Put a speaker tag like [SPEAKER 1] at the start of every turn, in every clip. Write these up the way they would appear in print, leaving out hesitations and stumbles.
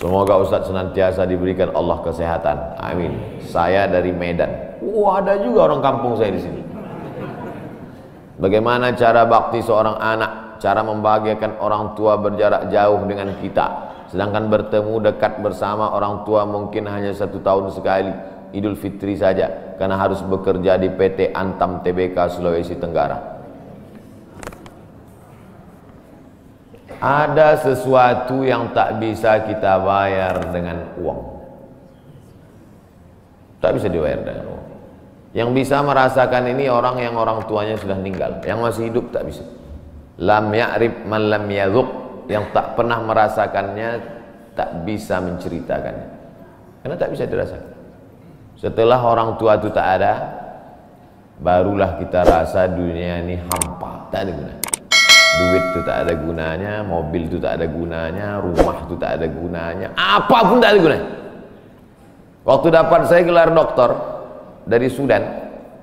[SPEAKER 1] Semoga Ustadz senantiasa diberikan Allah kesehatan. Amin. Saya dari Medan. Ada juga orang kampung saya di sini. Bagaimana cara bakti seorang anak? Cara membahagiakan orang tua berjarak jauh dengan kita, sedangkan bertemu dekat bersama orang tua mungkin hanya 1 tahun sekali, Idul Fitri saja, karena harus bekerja di PT Antam Tbk Sulawesi Tenggara. Ada sesuatu yang tak bisa kita bayar dengan uang. Tak bisa dibayar dengan uang. Yang bisa merasakan ini orang yang orang tuanya sudah meninggal. Yang masih hidup tak bisa. Lam ya'rif man lam yadhuq. Yang tak pernah merasakannya tak bisa menceritakannya. Karena tak bisa dirasakan. Setelah orang tua itu tak ada, barulah kita rasa dunia ini hampa, tak ada gunanya. Duit itu tak ada gunanya, mobil itu tak ada gunanya, rumah itu tak ada gunanya, apapun tak ada gunanya. Waktu dapat saya gelar doktor dari Sudan,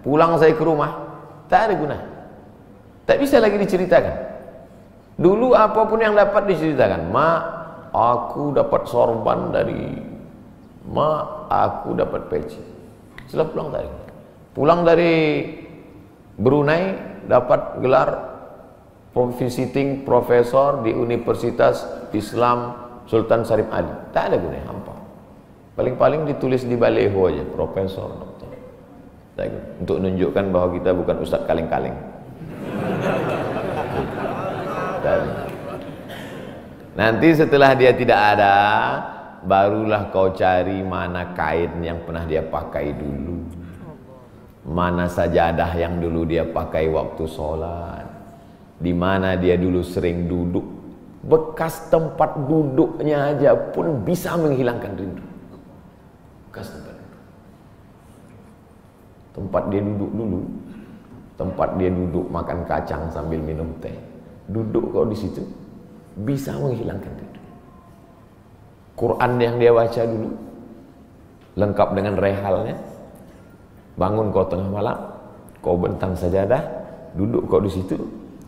[SPEAKER 1] pulang saya ke rumah, tak ada gunanya. Tak bisa lagi diceritakan. Dulu apapun yang dapat diceritakan, mak, aku dapat sorban dari mak, aku dapat peci. Setelah pulang tadi, pulang dari Brunei dapat gelar visiting profesor di Universitas Islam Sultan Syarif Ali. Tak ada gunanya, hampa. Paling-paling ditulis di baleho aja, profesor, doktor. Untuk menunjukkan bahwa kita bukan ustadz kaleng-kaleng. Nanti setelah dia tidak ada, barulah kau cari mana kain yang pernah dia pakai dulu, mana sajadah yang dulu dia pakai waktu sholat, di mana dia dulu sering duduk. Bekas tempat duduknya aja pun bisa menghilangkan rindu. Bekas tempat duduk. Tempat dia duduk dulu, tempat dia duduk makan kacang sambil minum teh. Duduk kau di situ bisa menghilangkan rindu. Quran yang dia baca dulu lengkap dengan rehalnya. Bangun kau tengah malam, kau bentang sajadah, duduk kau di situ,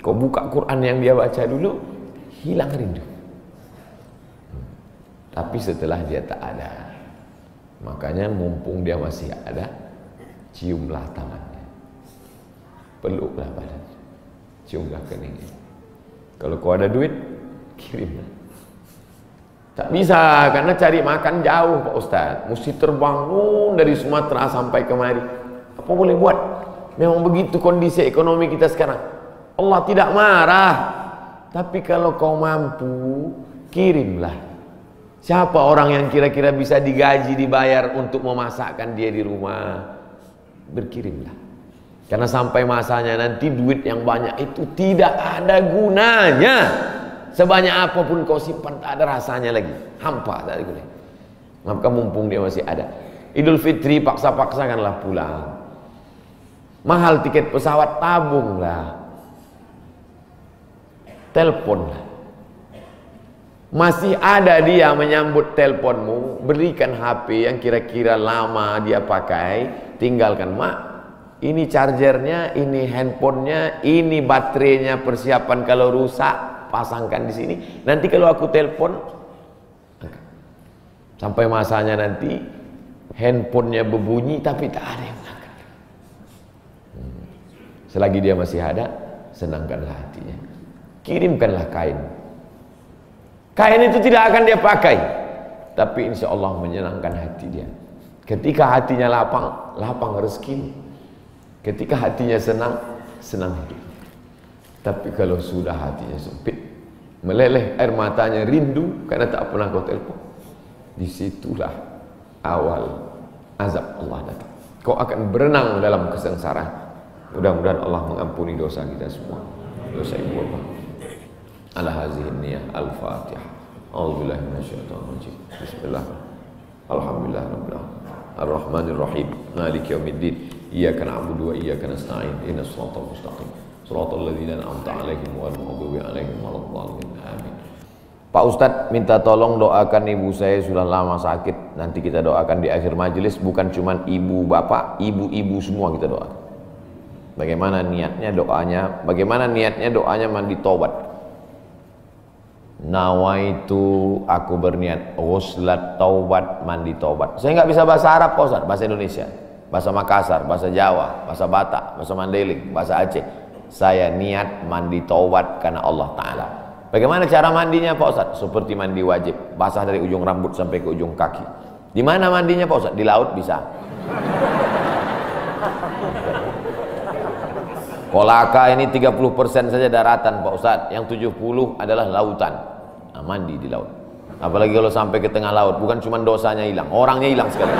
[SPEAKER 1] kau buka Quran yang dia baca dulu, hilang rindu. Tapi setelah dia tak ada, makanya mumpung dia masih ada, ciumlah tangannya, peluklah badannya, ciumlah keningnya. Kalau kau ada duit, kirimlah. Tak bisa, karena cari makan jauh Pak Ustaz, mesti terbang dari Sumatera sampai kemari. Apa boleh buat? Memang begitu kondisi ekonomi kita sekarang. Allah tidak marah, tapi kalau kau mampu, kirimlah. Siapa orang yang kira-kira bisa digaji, dibayar untuk memasakkan dia di rumah? Berkirimlah. Karena sampai masanya nanti duit yang banyak itu tidak ada gunanya. Sebanyak apapun kau simpan tak ada rasanya lagi, hampa, tak ada gunanya. Maka mumpung dia masih ada, Idul Fitri paksa-paksakanlah pulang. Mahal tiket pesawat, tabunglah, teleponlah. Masih ada dia menyambut teleponmu, berikan HP yang kira-kira lama dia pakai, tinggalkan. Mak, ini chargernya, ini handphonenya, ini baterainya, persiapan kalau rusak pasangkan di sini. Nanti kalau aku telepon, sampai masanya nanti handphonenya berbunyi tapi tak ada yang angkat. Selagi dia masih ada, senangkanlah hatinya. Kirimkanlah kain. Kain itu tidak akan dia pakai, tapi insya Allah menyenangkan hati dia. Ketika hatinya lapang, lapang rezeki. Ketika hatinya senang, senang hidup. Tapi kalau sudah hatinya sempit, meleleh air matanya rindu karena tak pernah kau telepon, disitulah awal azab Allah datang. Kau akan berenang dalam kesengsaraan. Mudah-mudahan Allah mengampuni dosa kita semua, dosa ibu bapa. Ala hazihi niyah al-fatihah. A'udzubillahi minasyaitonir rajim. Bismillah. Alhamdulillah rabbil alamin. Ar-Rahmanir Rahim. Maliki yaumiddin. Iyyaka na'budu wa iyyaka nasta'in. Ihdinas siratal mustaqim. Shiratal ladzina an'amta 'alaihim ghairil maghdubi 'alaihim waladdallin. Amin. Pak Ustadz minta tolong doakan ibu saya sudah lama sakit. Nanti kita doakan di akhir majelis, bukan cuma ibu bapak, ibu-ibu semua kita doakan. Bagaimana niatnya doanya? Bagaimana niatnya doanya mandi tobat? Nawaitu, aku berniat ghuslat taubat, mandi taubat. Saya nggak bisa bahasa Arab Pak Ustaz, bahasa Indonesia, bahasa Makassar, bahasa Jawa, bahasa Batak, bahasa Mandailing, bahasa Aceh. Saya niat mandi taubat karena Allah Ta'ala. Bagaimana cara mandinya Pak Ustaz? Seperti mandi wajib, basah dari ujung rambut sampai ke ujung kaki. Di mana mandinya Pak Ustaz? Di laut bisa. Kolaka ini 30% saja daratan Pak Ustaz, yang 70 adalah lautan. Nah, mandi di laut. Apalagi kalau sampai ke tengah laut, bukan cuma dosanya hilang, orangnya hilang sekali.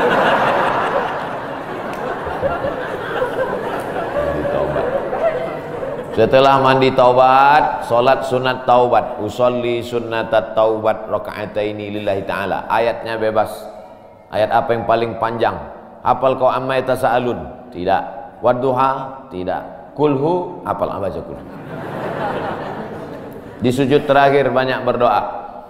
[SPEAKER 1] Mandi taubat. Setelah mandi taubat, salat sunat taubat. Usolli sunnatat taubat raka'ataini lillahi ta'ala. Ayatnya bebas. Ayat apa yang paling panjang? Hafal kau amma yatasaalun? Tidak. Wadduha? Tidak. Kulhu? Hafal apa aja kulhu. Di sujud terakhir banyak berdoa.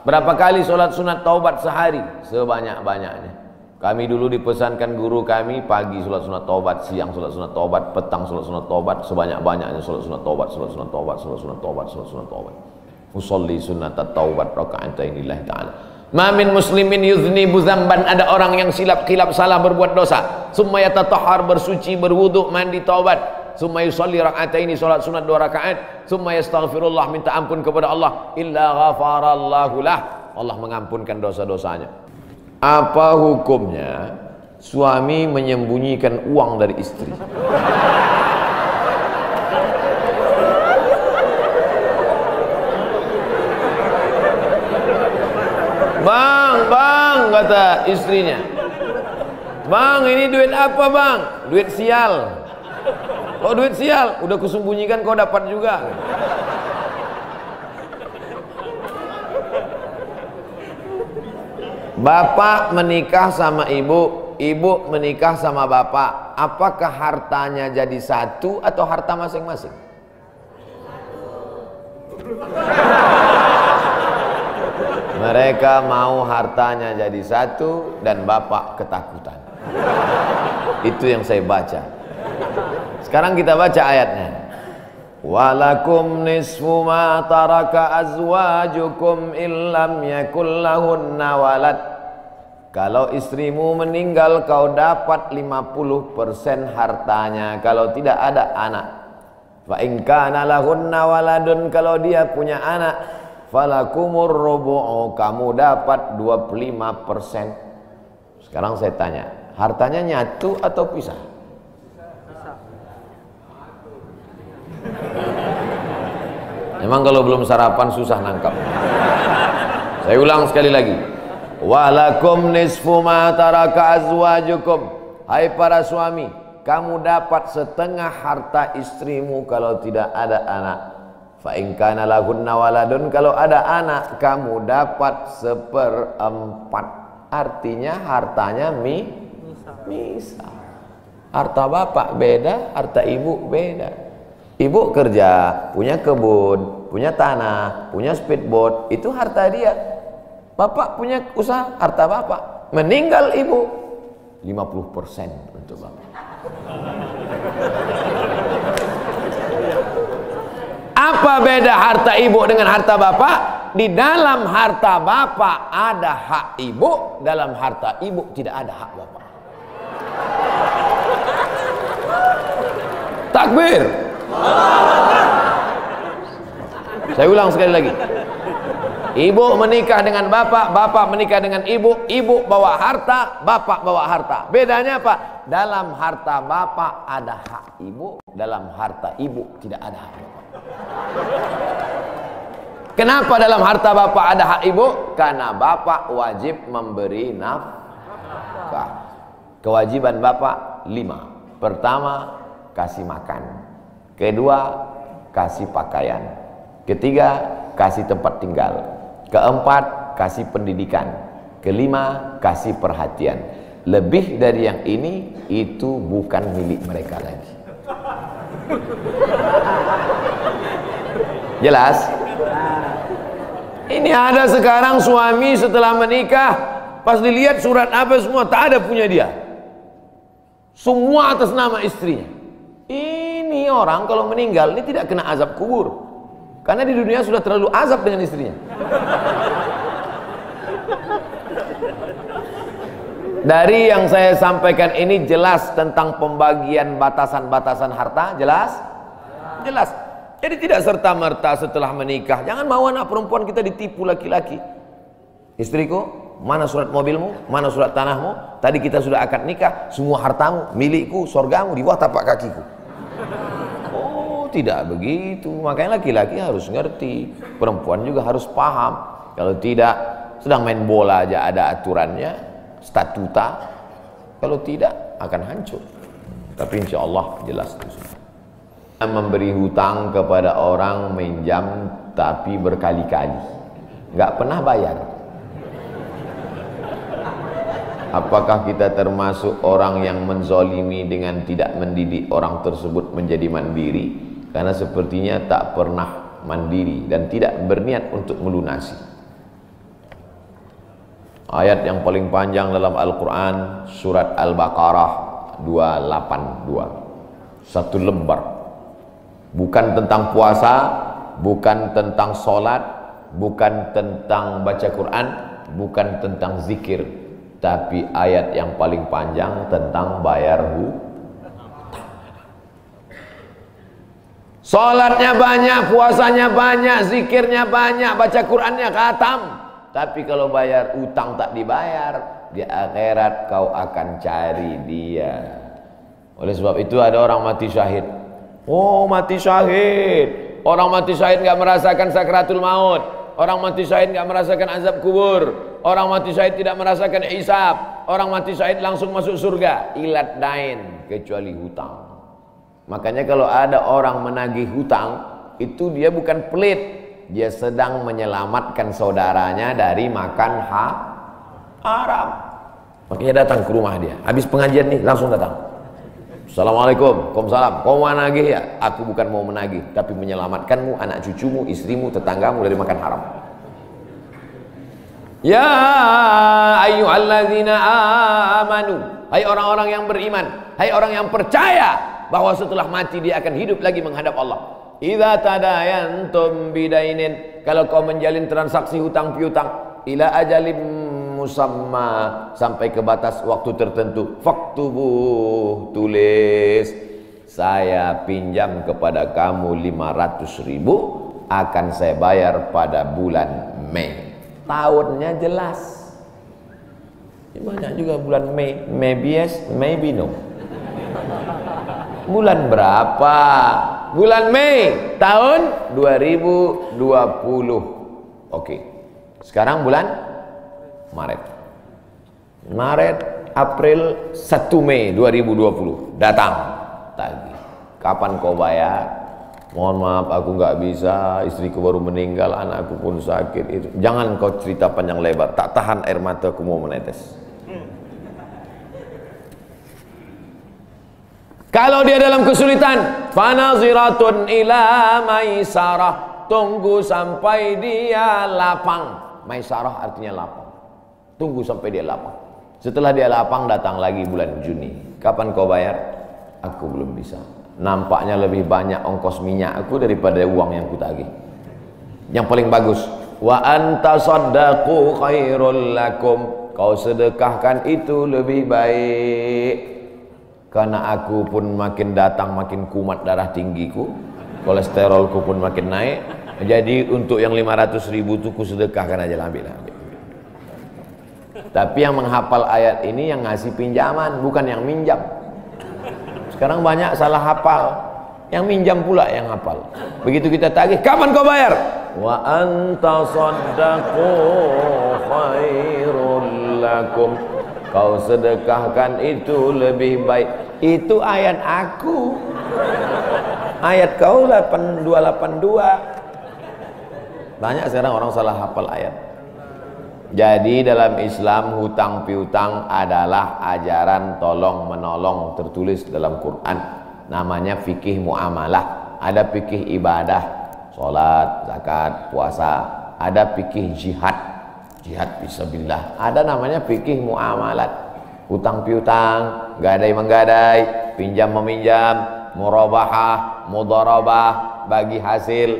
[SPEAKER 1] Berapa kali sholat sunat taubat sehari? Sebanyak-banyaknya. Kami dulu dipesankan guru kami, pagi sholat sunat taubat, siang sholat sunat taubat, petang sholat sunat taubat, sebanyak-banyaknya sholat sunat taubat, sholat sunat taubat, sholat sunat taubat, sholat sunat taubat. Usolli sunatat taubat raka'ataini lillahi ta'ala. Ma min muslimin yudhnibu dzamban, ada orang yang silap salah berbuat dosa. Summa yatatahhar, bersuci, berwudu, mandi taubat. Summa yusalli raka'ataini, salat sunat 2 rakaat. Summa yastaghfirullah, minta ampun kepada Allah. Illa ghafarallahu lah, Allah mengampunkan dosa-dosanya. Apa hukumnya suami menyembunyikan uang dari istri? Bang, kata istrinya. Bang, ini duit apa bang? Duit sial. Oh, duit sial, udah kusembunyikan kau dapat juga. Bapak menikah sama ibu, ibu menikah sama bapak. Apakah hartanya jadi satu atau harta masing-masing? Mereka mau hartanya jadi satu dan bapak ketakutan. Itu yang saya baca. Sekarang kita baca ayatnya. Walakum nisfu ma taraka azwajukum illam yakul lahunna walad. Kalau istrimu meninggal kau dapat 50% hartanya kalau tidak ada anak. Fa in kana lahunna waladun, kalau dia punya anak, falakumur rubu'u, kamu dapat 25%. Sekarang saya tanya, hartanya nyatu atau pisah? Memang kalau belum sarapan susah nangkap. Saya ulang sekali lagi. Walakum nisfu ma taraka azwajukum. Hai para suami, kamu dapat setengah harta istrimu kalau tidak ada anak. Fa in kana lahunna waladun, kalau ada anak kamu dapat 1/4. Artinya hartanya misal. Harta bapak beda, harta ibu beda. Ibu kerja, punya kebun, punya tanah, punya speedboat, itu harta dia. Bapak punya usaha, harta bapak. Meninggal ibu, 50% untuk bapak. Apa beda harta ibu dengan harta bapak? Di dalam harta bapak ada hak ibu, dalam harta ibu tidak ada hak bapak. Takbir. Saya ulang sekali lagi. Ibu menikah dengan bapak, bapak menikah dengan ibu, ibu bawa harta, bapak bawa harta. Bedanya apa? Dalam harta bapak ada hak ibu, dalam harta ibu tidak ada hak bapak. Kenapa dalam harta bapak ada hak ibu? Karena bapak wajib memberi nafkah. Kewajiban bapak 5. Pertama, kasih makan. Kedua, kasih pakaian. Ketiga, kasih tempat tinggal. Keempat, kasih pendidikan. Kelima, kasih perhatian. Lebih dari yang ini, itu bukan milik mereka lagi. Jelas? Ini ada sekarang suami setelah menikah, pas dilihat surat apa semua, tak ada punya dia. Semua atas nama istrinya. Ini orang kalau meninggal ini tidak kena azab kubur. Karena di dunia sudah terlalu azab dengan istrinya. Dari yang saya sampaikan ini jelas tentang pembagian batasan-batasan harta, jelas? Jelas. Jadi tidak serta-merta setelah menikah, jangan mau anak perempuan kita ditipu laki-laki. Istriku, mana surat mobilmu, mana surat tanahmu, tadi kita sudah akad nikah, semua hartamu, milikku, surgamu di bawah tapak kakiku. Oh, tidak begitu. Makanya laki-laki harus ngerti, perempuan juga harus paham. Kalau tidak, sedang main bola aja ada aturannya, statuta. Kalau tidak akan hancur. Tapi insya Allah jelas itu. Memberi hutang kepada orang, minjam tapi berkali-kali nggak pernah bayar. Apakah kita termasuk orang yang menzolimi dengan tidak mendidik orang tersebut menjadi mandiri? Karena sepertinya tak pernah mandiri dan tidak berniat untuk melunasi. Ayat yang paling panjang dalam Al-Quran, surat Al-Baqarah 282, satu lembar. Bukan tentang puasa, bukan tentang sholat, bukan tentang baca Quran, bukan tentang zikir, tapi ayat yang paling panjang tentang bayar hutang. Sholatnya banyak, puasanya banyak, zikirnya banyak, baca Qurannya khatam, tapi kalau bayar utang tak dibayar, di akhirat kau akan cari dia. Oleh sebab itu ada orang mati syahid. Oh, mati syahid. Orang mati syahid nggak merasakan sakratul maut. Orang mati syahid nggak merasakan azab kubur. Orang mati syahid tidak merasakan hisab. Orang mati syahid langsung masuk surga. Ilat dain, kecuali hutang. Makanya kalau ada orang menagih hutang, itu dia bukan pelit, dia sedang menyelamatkan saudaranya dari makan haram. Makanya datang ke rumah dia. Habis pengajian nih langsung datang. Assalamualaikum, waalaikumsalam. Kau mau menagih ya? Aku bukan mau menagih, tapi menyelamatkanmu, anak cucumu, istrimu, tetanggamu dari makan haram. Ya ayyuhalladzina amanu, hai orang-orang yang beriman, hai orang yang percaya bahwa setelah mati dia akan hidup lagi menghadap Allah. Idza tadayantum bidainin, kalau kau menjalin transaksi hutang piutang, ila ajalim musamma, sampai ke batas waktu tertentu, faktubuh, tulis, saya pinjam kepada kamu 500.000, akan saya bayar pada bulan Mei. Tahunnya jelas. Banyak juga bulan Mei, maybe yes, maybe no. Bulan berapa? Bulan Mei tahun 2020. Oke. Sekarang bulan Maret, April, 1 Mei 2020 datang tagih. Kapan kau bayar? Mohon maaf aku nggak bisa, istriku baru meninggal, anakku pun sakit. Itu jangan kau cerita panjang lebar, tak tahan air mataku mau menetes. Kalau dia dalam kesulitan, fanaziratun ila maisarah, tunggu sampai dia lapang. Maisarah artinya lapang. Tunggu sampai dia lapang. Setelah dia lapang datang lagi bulan Juni. Kapan kau bayar? Aku belum bisa. Nampaknya lebih banyak ongkos minyak aku daripada uang yang kutagih. Yang paling bagus, wa anta saddaqu khairul lakum, kau sedekahkan itu lebih baik. Karena aku pun makin datang makin kumat darah tinggiku, kolesterolku pun makin naik. Jadi untuk yang 500.000 itu ku sedekahkan aja, ambil. Tapi yang menghafal ayat ini yang ngasih pinjaman, bukan yang minjam. Sekarang banyak salah hafal, yang minjam pula yang hafal. Begitu kita tagih, kapan kau bayar? Wa anta saddaqu khairul lakum, kau sedekahkan itu lebih baik. Itu ayat aku. Ayat kau 8282. Banyak sekarang orang salah hafal ayat. Jadi dalam Islam hutang piutang adalah ajaran tolong menolong tertulis dalam Quran. Namanya fikih muamalah. Ada fikih ibadah, sholat, zakat, puasa. Ada fikih jihad, jihad fisabilillah. Ada namanya fikih muamalat. Hutang piutang, gadai menggadai, pinjam meminjam, murabahah, mudharabah, bagi hasil.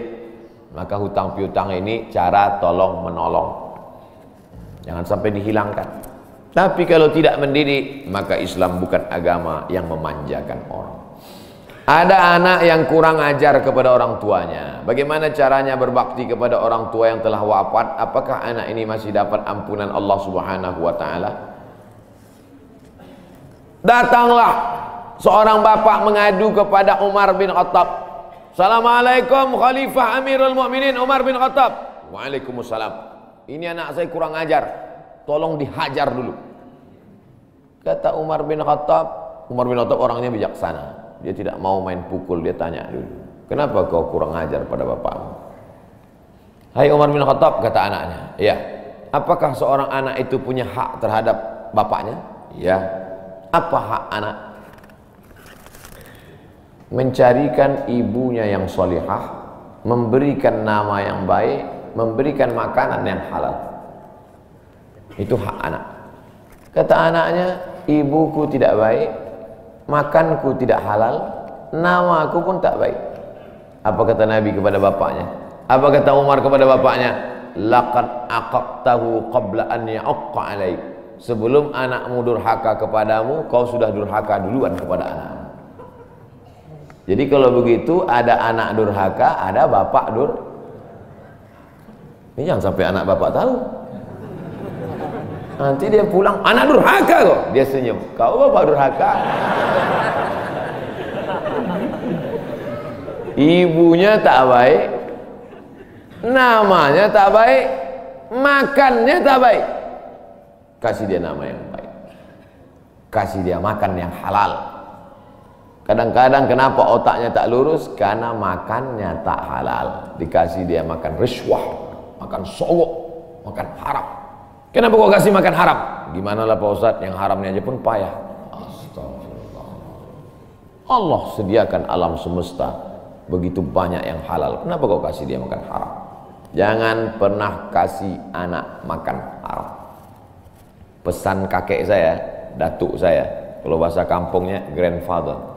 [SPEAKER 1] Maka hutang piutang ini cara tolong menolong, jangan sampai dihilangkan. Tapi kalau tidak mendidik, maka Islam bukan agama yang memanjakan orang. Ada anak yang kurang ajar kepada orang tuanya. Bagaimana caranya berbakti kepada orang tua yang telah wafat? Apakah anak ini masih dapat ampunan Allah Subhanahu wa taala? Datanglah seorang bapak mengadu kepada Umar bin Khattab. Assalamualaikum Khalifah Amirul Mukminin Umar bin Khattab. Waalaikumsalam. Ini anak saya kurang ajar, tolong dihajar dulu. Kata Umar bin Khattab orangnya bijaksana. Dia tidak mau main pukul, dia tanya dulu, kenapa kau kurang ajar pada bapakmu? Hai Umar bin Khattab, kata anaknya, ya. Apakah seorang anak itu punya hak terhadap bapaknya? Ya. Apa hak anak? Mencarikan ibunya yang solihah, memberikan nama yang baik, memberikan makanan yang halal. Itu hak anak. Kata anaknya, ibuku tidak baik, makanku tidak halal, namaku pun tak baik. Apa kata Nabi kepada bapaknya? Apa kata Umar kepada bapaknya? Laqad aqaqtahu qabla an ya'aqqa alaik. Sebelum anakmu durhaka kepadamu, kau sudah durhaka duluan kepada anakmu. Jadi kalau begitu, ada anak durhaka, ada bapak Ini jangan sampai anak bapak tahu. Nanti dia pulang, anak durhaka kok. Dia senyum, kau bapak durhaka. Ibunya tak baik, namanya tak baik, makannya tak baik. Kasih dia nama yang baik, kasih dia makan yang halal. Kadang-kadang kenapa otaknya tak lurus? Karena makannya tak halal. Dikasih dia makan riswah, makan sogok, makan haram. Kenapa kau kasih makan haram? Gimana lah Pak Ustadz, yang haramnya aja pun payah. Astagfirullah. Allah sediakan alam semesta begitu banyak yang halal. Kenapa kau kasih dia makan haram? Jangan pernah kasih anak makan haram. Pesan kakek saya, datuk saya, kalau bahasa kampungnya grandfather.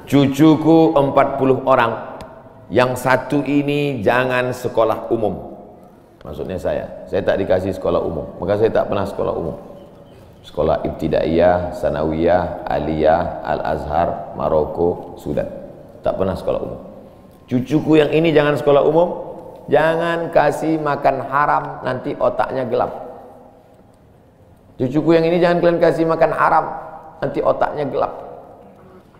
[SPEAKER 1] Cucuku 40 orang, yang satu ini jangan sekolah umum. Maksudnya saya tak dikasih sekolah umum, maka saya tak pernah sekolah umum. Sekolah ibtidaiyah, sanawiyah, aliyah, al-azhar, Maroko, Sudan. Tak pernah sekolah umum. Cucuku yang ini jangan sekolah umum, jangan kasih makan haram, nanti otaknya gelap. Cucuku yang ini jangan kalian kasih makan haram, nanti otaknya gelap.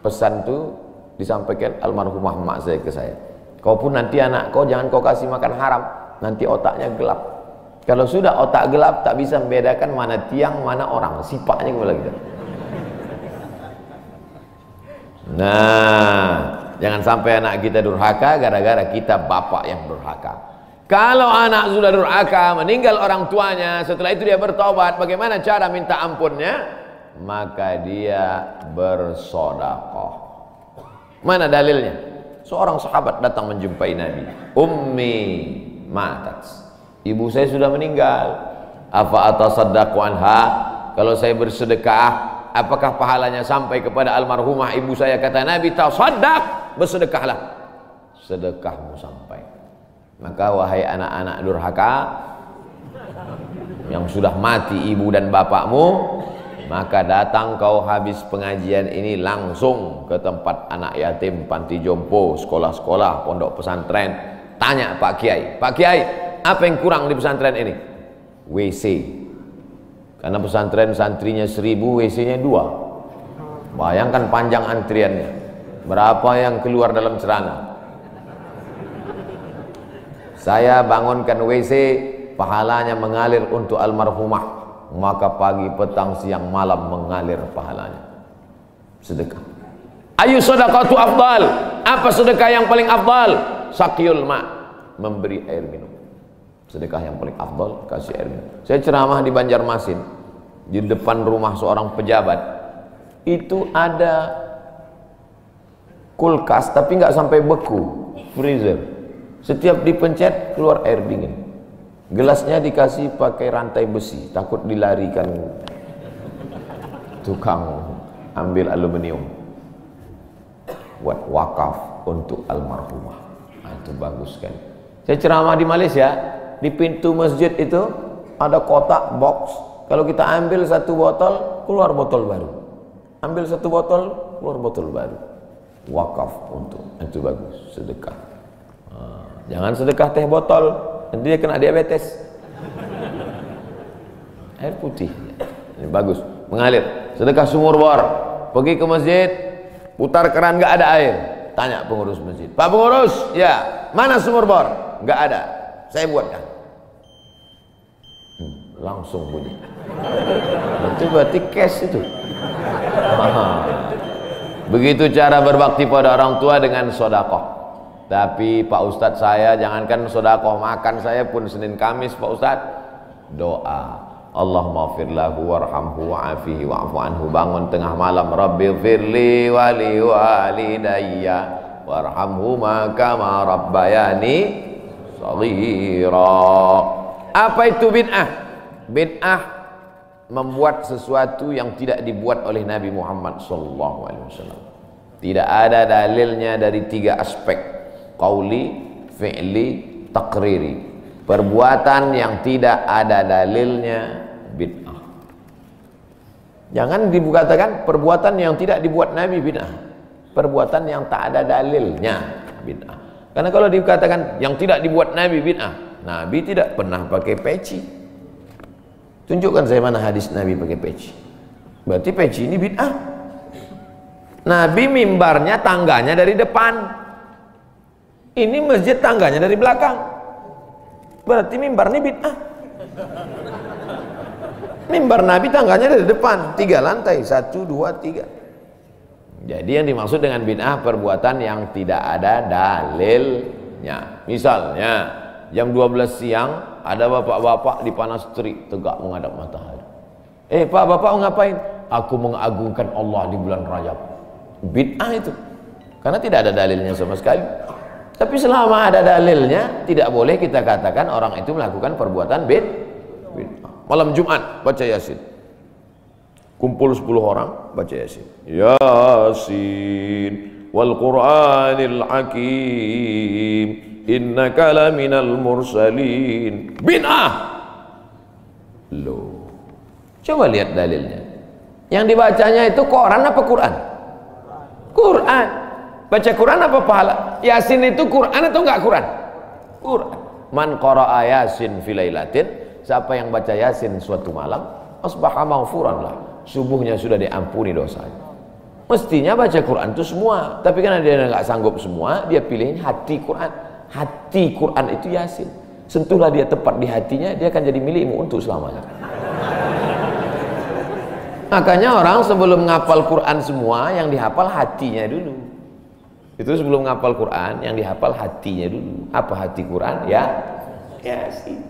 [SPEAKER 1] Pesan itu disampaikan almarhumah mak saya ke saya. Kau pun nanti anak kau jangan kau kasih makan haram, nanti otaknya gelap. Kalau sudah otak gelap, tak bisa membedakan mana tiang, mana orang. Sifatnya kembali gitu. Nah, jangan sampai anak kita durhaka gara-gara kita bapak yang durhaka. Kalau anak sudah durhaka, meninggal orang tuanya, setelah itu dia bertobat, bagaimana cara minta ampunnya? Maka dia bersedekah. Mana dalilnya? Seorang sahabat datang menjumpai Nabi. Ummi matat, ibu saya sudah meninggal. Afa atasaddaqu anha? Kalau saya bersedekah, apakah pahalanya sampai kepada almarhumah ibu saya? Kata Nabi, tasaddaq, bersedekahlah, sedekahmu sampai. Maka wahai anak-anak durhaka yang sudah mati ibu dan bapakmu, maka datang kau habis pengajian ini langsung ke tempat anak yatim, panti jompo, sekolah-sekolah, pondok pesantren. Tanya Pak Kiai, Pak Kiai, apa yang kurang di pesantren ini? WC. Karena pesantren santrinya 1000, WC-nya 2. Bayangkan panjang antriannya. Berapa yang keluar dalam celana? Saya bangunkan WC, pahalanya mengalir untuk almarhumah. Maka pagi, petang, siang, malam mengalir pahalanya. Sedekah. Ayu sedekatu afdal? Apa sedekah yang paling afdal? Saqiyul ma', memberi air minum. Sedekah yang paling afdal, kasih air minum. Saya ceramah di Banjarmasin, di depan rumah seorang pejabat. Itu ada kulkas, tapi nggak sampai beku, freezer. Setiap dipencet keluar air dingin. Gelasnya dikasih pakai rantai besi, takut dilarikan tukang ambil aluminium. Buat wakaf untuk almarhumah. itu bagus kan. Saya ceramah di Malaysia, di pintu masjid itu ada kotak box. Kalau kita ambil satu botol, keluar botol baru. Ambil satu botol, keluar botol baru. Wakaf untuk itu bagus, sedekah. Jangan sedekah teh botol, nanti dia kena diabetes. Air putih, ini bagus, mengalir. Sedekah sumur bor, pergi ke masjid, putar keran nggak ada air, tanya pengurus masjid, Pak pengurus, ya mana sumur bor? Nggak ada, saya buatkan. Langsung bunyi. Itu berarti cash itu. Begitu cara berbakti pada orang tua dengan sodakoh. Tapi Pak Ustadz, saya jangankan sodakoh, makan saya pun Senin Kamis Pak Ustadz doa, Allahumma fir lahu warhamhu wa'afihi wa'fu anhu. Bangun tengah malam, Rabbi firli wali walidayya warhamhuma kama rabbayani shaghira. Apa itu bid'ah? Bid'ah membuat sesuatu yang tidak dibuat oleh Nabi Muhammad SAW. Tidak ada dalilnya dari 3 aspek: qauli, fi'li, taqriri. Perbuatan yang tidak ada dalilnya bid'ah. Jangan dikatakan perbuatan yang tidak dibuat Nabi bid'ah. Perbuatan yang tak ada dalilnya bid'ah. Karena kalau dikatakan yang tidak dibuat Nabi bid'ah, Nabi tidak pernah pakai peci. Tunjukkan saya mana hadis Nabi pakai peci. Berarti peci ini bid'ah. Nabi mimbarnya tangganya dari depan. Ini masjid tangganya dari belakang. Berarti mimbar ini bid'ah. Mimbar Nabi tangganya dari depan, 3 lantai, 1, 2, 3. Jadi yang dimaksud dengan bid'ah perbuatan yang tidak ada dalilnya. Misalnya jam 12 siang ada bapak-bapak di panas terik tegak menghadap matahari. Pak, bapak mau ngapain? Aku mengagungkan Allah di bulan Rajab. Bid'ah itu, karena tidak ada dalilnya sama sekali. Tapi selama ada dalilnya, tidak boleh kita katakan orang itu melakukan perbuatan bid'ah. Malam Jumat baca Yasin, kumpul 10 orang baca Yasin. Yasin wal Qur'anil Hakim, innaka laminal mursalin. Bid'ah. Loh, coba lihat dalilnya. Yang dibacanya itu Quran apa Quran? Quran. Baca Quran apa pahala? Yasin itu Quran atau enggak Quran? Quran. Man qara'a Yasin fi lailatin, siapa yang baca Yasin suatu malam, asbaha maghfuran lah, subuhnya sudah diampuni dosanya. Mestinya baca Quran itu semua, tapi karena dia enggak sanggup semua, dia pilih hati Quran. Hati Quran itu Yasin. Sentuhlah dia tepat di hatinya, dia akan jadi milikmu untuk selamanya. Makanya orang sebelum ngapal Quran semua, yang dihafal hatinya dulu. Itu sebelum ngapal Quran, yang dihafal hatinya dulu. Apa hati Quran? Ya Yasin.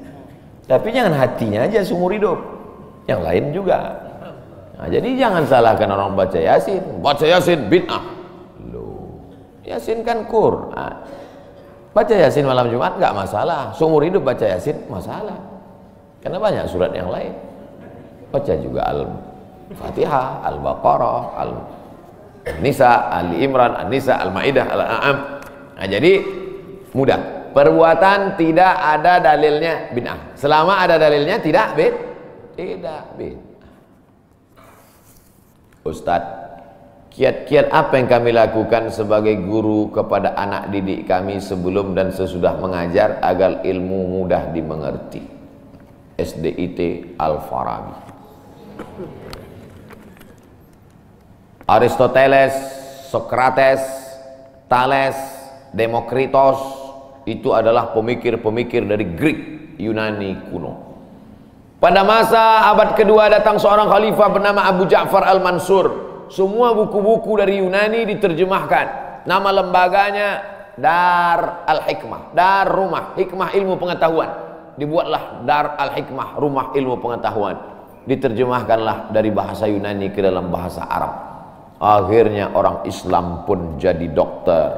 [SPEAKER 1] Tapi jangan hatinya aja seumur hidup, yang lain juga. Nah, jadi jangan salahkan orang baca Yasin. Baca Yasin bid'ah. Loh, Yasin kan Quran. Baca Yasin malam Jumat nggak masalah. Seumur hidup baca Yasin masalah. Karena banyak surat yang lain. Baca juga Al-Fatihah, Al-Baqarah, Al-Nisa, Ali Imran, An-Nisa, Al-Maidah, Al-An'am. Nah, jadi mudah. Perbuatan tidak ada dalilnya bid'ah. Selama ada dalilnya tidak bid'ah. Ustadz, kiat-kiat apa yang kami lakukan sebagai guru kepada anak didik kami sebelum dan sesudah mengajar agar ilmu mudah dimengerti? SDIT Al-Farabi. Aristoteles, Socrates, Thales, Demokritos itu adalah pemikir-pemikir dari Greek, Yunani kuno. Pada masa abad kedua datang seorang khalifah bernama Abu Ja'far Al-Mansur. Semua buku-buku dari Yunani diterjemahkan. Nama lembaganya Dar Al-Hikmah, Dar Rumah Hikmah Ilmu Pengetahuan. Dibuatlah Dar Al-Hikmah, Rumah Ilmu Pengetahuan. Diterjemahkanlah dari bahasa Yunani ke dalam bahasa Arab. Akhirnya orang Islam pun jadi dokter,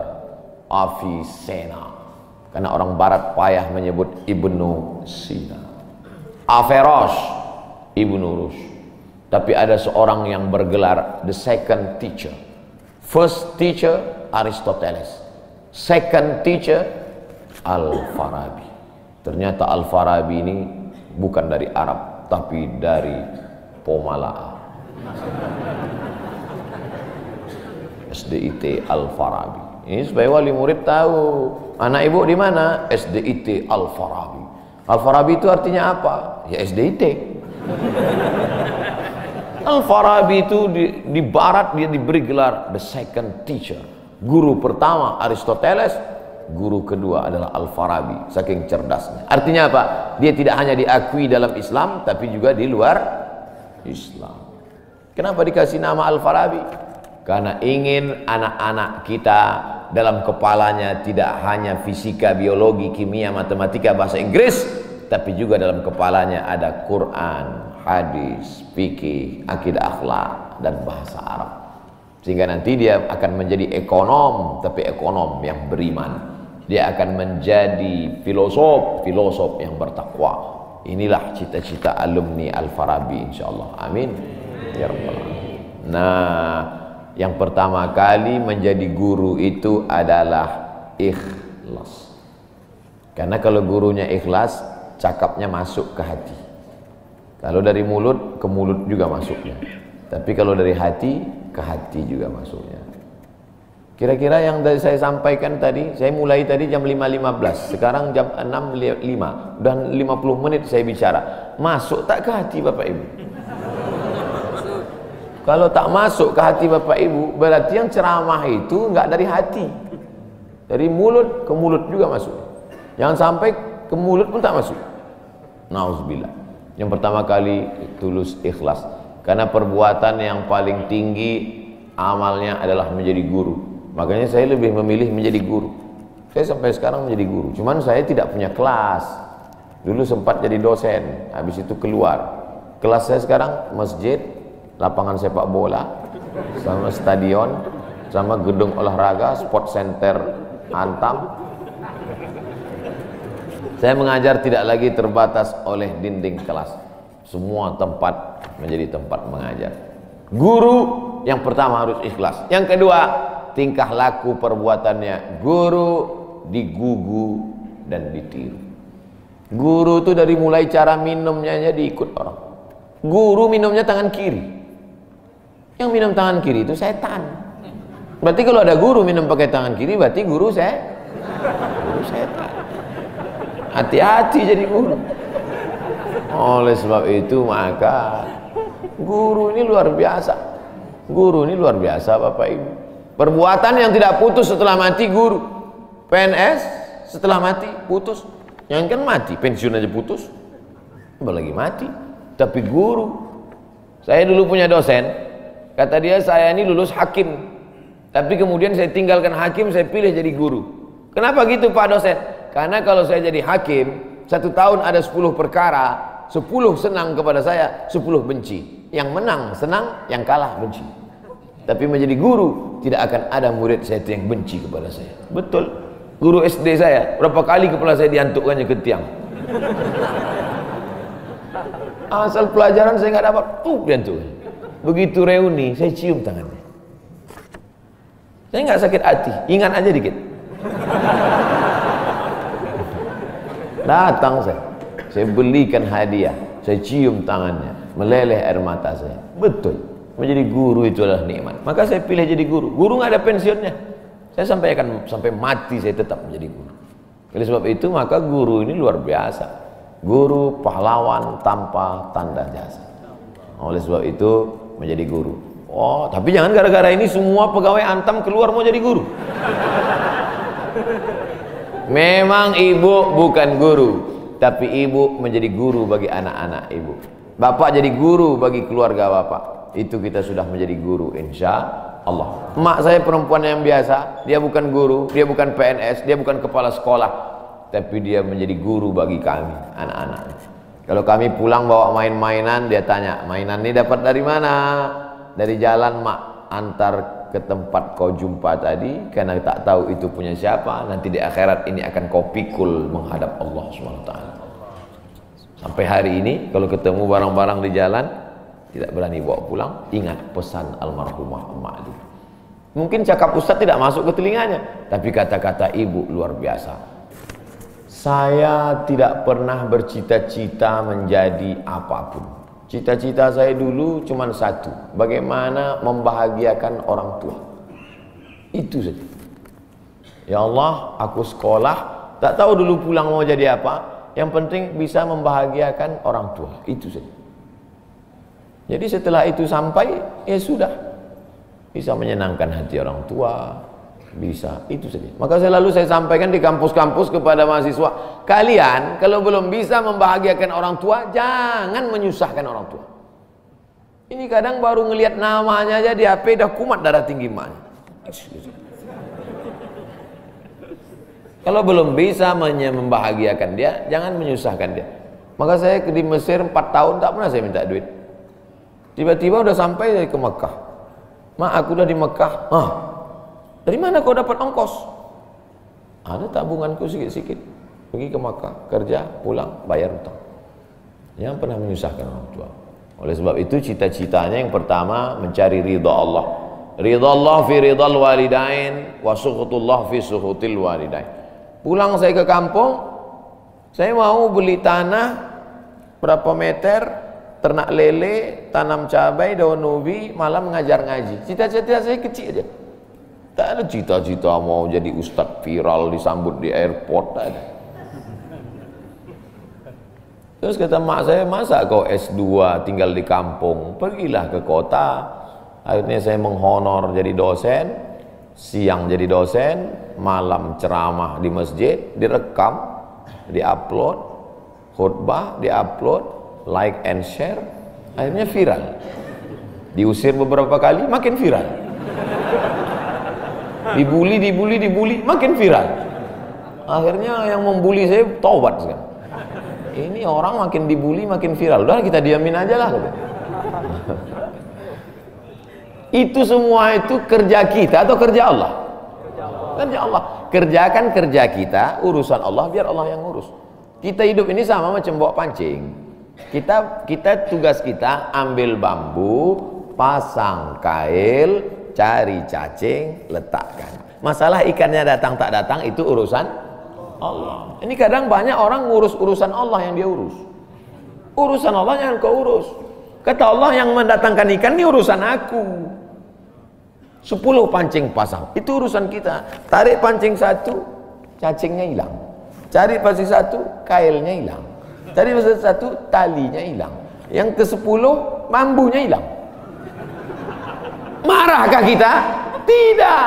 [SPEAKER 1] Avicenna. Karena orang barat payah menyebut Ibnu Sina. Averroes, Ibnu Rus. Tapi ada seorang yang bergelar the second teacher. First teacher Aristoteles, second teacher Al-Farabi. Ternyata Al-Farabi ini bukan dari Arab, tapi dari Pomalaa. SDIT Al-Farabi. Ini supaya wali murid tahu. Anak ibu di mana? SDIT Al-Farabi. Al-Farabi itu artinya apa? Ya SDIT. Al-Farabi itu di barat dia diberi gelar the second teacher. Guru pertama Aristoteles, guru kedua adalah Al-Farabi, saking cerdasnya. Artinya apa? Dia tidak hanya diakui dalam Islam, tapi juga di luar Islam. Kenapa dikasih nama Al-Farabi? Karena ingin anak-anak kita dalam kepalanya tidak hanya fisika, biologi, kimia, matematika, bahasa Inggris, tapi juga dalam kepalanya ada Quran, hadis, fikih, akidah, akhlak, dan bahasa Arab. Sehingga nanti dia akan menjadi ekonom, tapi ekonom yang beriman. Dia akan menjadi filosof yang bertakwa. Inilah cita-cita alumni Al-Farabi insyaallah. Amin ya rabbal alamin. Nah, yang pertama kali menjadi guru itu adalah ikhlas. Karena kalau gurunya ikhlas, cakapnya masuk ke hati. Kalau dari mulut ke mulut juga masuknya. Tapi kalau dari hati ke hati juga masuknya. Kira-kira yang dari saya sampaikan tadi, saya mulai tadi jam 5.15, sekarang jam 6.05, dan 50 menit saya bicara. Masuk tak ke hati Bapak Ibu? Kalau tak masuk ke hati Bapak Ibu, berarti yang ceramah itu enggak dari hati. Dari mulut ke mulut juga masuk. Jangan sampai ke mulut pun tak masuk. Nauzubillah. Yang pertama kali tulus ikhlas. Karena perbuatan yang paling tinggi amalnya adalah menjadi guru. Makanya saya lebih memilih menjadi guru. Saya sampai sekarang menjadi guru. Cuman saya tidak punya kelas. Dulu sempat jadi dosen, habis itu keluar. Kelas saya sekarang masjid, lapangan sepak bola, sama stadion, sama gedung olahraga, sport center Antam. Saya mengajar tidak lagi terbatas oleh dinding kelas. Semua tempat menjadi tempat mengajar. Guru yang pertama harus ikhlas. Yang kedua, tingkah laku perbuatannya. Guru digugu dan ditiru. Guru itu dari mulai cara minumnya aja diikut orang. Guru minumnya tangan kiri. Yang minum tangan kiri itu setan. Berarti kalau ada guru minum pakai tangan kiri, berarti guru setan. Hati-hati jadi guru. Oleh sebab itu maka guru ini luar biasa. Guru ini luar biasa Bapak Ibu. Perbuatan yang tidak putus setelah mati guru. PNS setelah mati putus. Yang kan mati, pensiun aja putus. Apalagi mati. Tapi guru. Saya dulu punya dosen. Kata dia, saya ini lulus hakim. Tapi kemudian saya tinggalkan hakim, saya pilih jadi guru. Kenapa gitu Pak dosen? Karena kalau saya jadi hakim, 1 tahun ada 10 perkara, 10 senang kepada saya, 10 benci. Yang menang senang, yang kalah benci. Tapi menjadi guru, tidak akan ada murid saya yang benci kepada saya. Betul. Guru SD saya, berapa kali kepala saya diantukkannya ke tiang. Asal pelajaran saya nggak dapat, diantukkan. Begitu reuni, saya cium tangannya. Saya nggak sakit hati, ingat aja dikit. Datang saya belikan hadiah, saya cium tangannya, meleleh air mata saya. Betul. Menjadi guru itu adalah nikmat. Maka saya pilih jadi guru. Guru nggak ada pensiunnya. Saya sampai mati saya tetap menjadi guru. Oleh sebab itu maka guru ini luar biasa. Guru pahlawan tanpa tanda jasa. Oleh sebab itu menjadi guru. Oh, tapi jangan gara-gara ini semua pegawai Antam keluar mau jadi guru. Memang ibu bukan guru, tapi ibu menjadi guru bagi anak-anak ibu. Bapak jadi guru bagi keluarga bapak. Itu kita sudah menjadi guru insya Allah. Emak saya perempuan yang biasa, dia bukan guru, dia bukan PNS, dia bukan kepala sekolah, tapi dia menjadi guru bagi kami anak-anak. Kalau kami pulang bawa main-mainan, dia tanya, mainan ini dapat dari mana? Dari jalan mak, antar ke tempat kau jumpa tadi, karena tak tahu itu punya siapa. Nanti di akhirat ini akan kau pikul menghadap Allah SWT. Sampai hari ini kalau ketemu barang-barang di jalan tidak berani bawa pulang, ingat pesan almarhumah emak itu. Mungkin cakap ustaz tidak masuk ke telinganya, tapi kata-kata ibu luar biasa. Saya tidak pernah bercita-cita menjadi apapun. Cita-cita saya dulu cuma satu, bagaimana membahagiakan orang tua. Itu saja. Ya Allah, aku sekolah, tak tahu dulu pulang mau jadi apa. Yang penting bisa membahagiakan orang tua. Itu saja. Jadi setelah itu sampai, ya sudah. Bisa menyenangkan hati orang tua. Bisa, itu saja. Maka selalu saya sampaikan di kampus-kampus kepada mahasiswa, kalian kalau belum bisa membahagiakan orang tua, jangan menyusahkan orang tua. Ini kadang baru ngelihat namanya aja di HP dah kumat darah tinggi emaknya. Kalau belum bisa membahagiakan dia, jangan menyusahkan dia. Maka saya di Mesir 4 tahun tak pernah saya minta duit. Tiba-tiba udah sampai ke Mekah. Mak, aku udah di Mekah. Dari mana kau dapat ongkos? Ada tabunganku sikit-sikit. Pergi ke Makkah, kerja, pulang, bayar hutang. Jangan pernah menyusahkan orang tua. Oleh sebab itu cita-citanya yang pertama mencari ridha Allah. Ridha Allah fi ridhal walidain wa sukhutullah fi sukhutil walidain. Pulang saya ke kampung, saya mau beli tanah berapa meter, ternak lele, tanam cabai, daun ubi, malam mengajar ngaji. Cita-cita saya kecil aja. Tak ada cita-cita mau jadi ustadz viral disambut di airport, tak ada. Terus kata mak saya, masa kau S2 tinggal di kampung, pergilah ke kota. Akhirnya saya menghonor jadi dosen, siang jadi dosen, malam ceramah di masjid, direkam, diupload, khutbah diupload, like and share, akhirnya viral. Diusir beberapa kali, makin viral. Dibully, makin viral. Akhirnya yang membuli saya taubat sekarang. Ini orang makin dibully, makin viral. Udah kita diamin aja lah. Itu semua itu kerja kita atau kerja Allah? Kerja Allah. Kerjakan kerja kita, urusan Allah biar Allah yang urus. Kita hidup ini sama macam bawa pancing. Kita tugas kita ambil bambu, pasang kail, cari cacing, letakkan. Masalah ikannya datang tak datang itu urusan Allah. Ini kadang banyak orang ngurus urusan Allah yang dia urus. Urusan Allah yang kau urus. Kata Allah, yang mendatangkan ikan ini urusan aku. 10 pancing pasang, itu urusan kita. Tarik pancing satu, cacingnya hilang. Cari pancing satu, kailnya hilang. Cari pancing satu, talinya hilang. Yang ke-10, bambunya hilang. Marahkah kita? Tidak.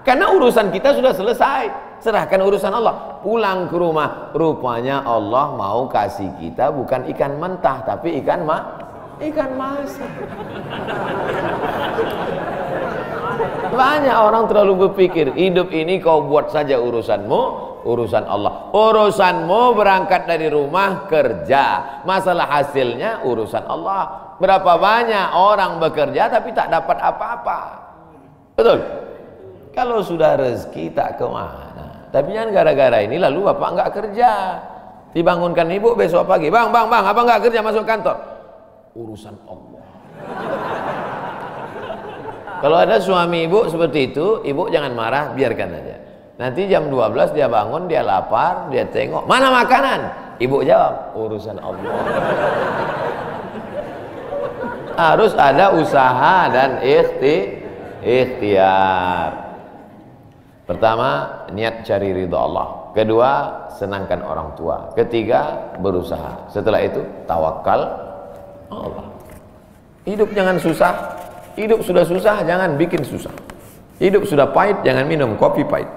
[SPEAKER 1] Karena urusan kita sudah selesai. Serahkan urusan Allah. Pulang ke rumah, rupanya Allah mau kasih kita bukan ikan mentah, tapi ikan masak. Banyak orang terlalu berpikir, hidup ini kau buat saja urusanmu, urusan Allah. Urusanmu berangkat dari rumah, kerja. Masalah hasilnya urusan Allah. Berapa banyak orang bekerja tapi tak dapat apa-apa. Betul? Kalau sudah rezeki tak kemana. Tapi jangan gara-gara ini lalu bapak enggak kerja. Dibangunkan ibu besok pagi, bang, abang enggak kerja masuk kantor. Urusan Allah. Kalau ada suami ibu seperti itu, ibu jangan marah, biarkan aja. Nanti jam 12 dia bangun, dia lapar, dia tengok, mana makanan? Ibu jawab, urusan Allah. Harus ada usaha dan ikhtiar. Pertama, niat cari ridha Allah. Kedua, senangkan orang tua. Ketiga, berusaha. Setelah itu, tawakal Allah. Hidup jangan susah. Hidup sudah susah, jangan bikin susah. Hidup sudah pahit, jangan minum kopi pahit.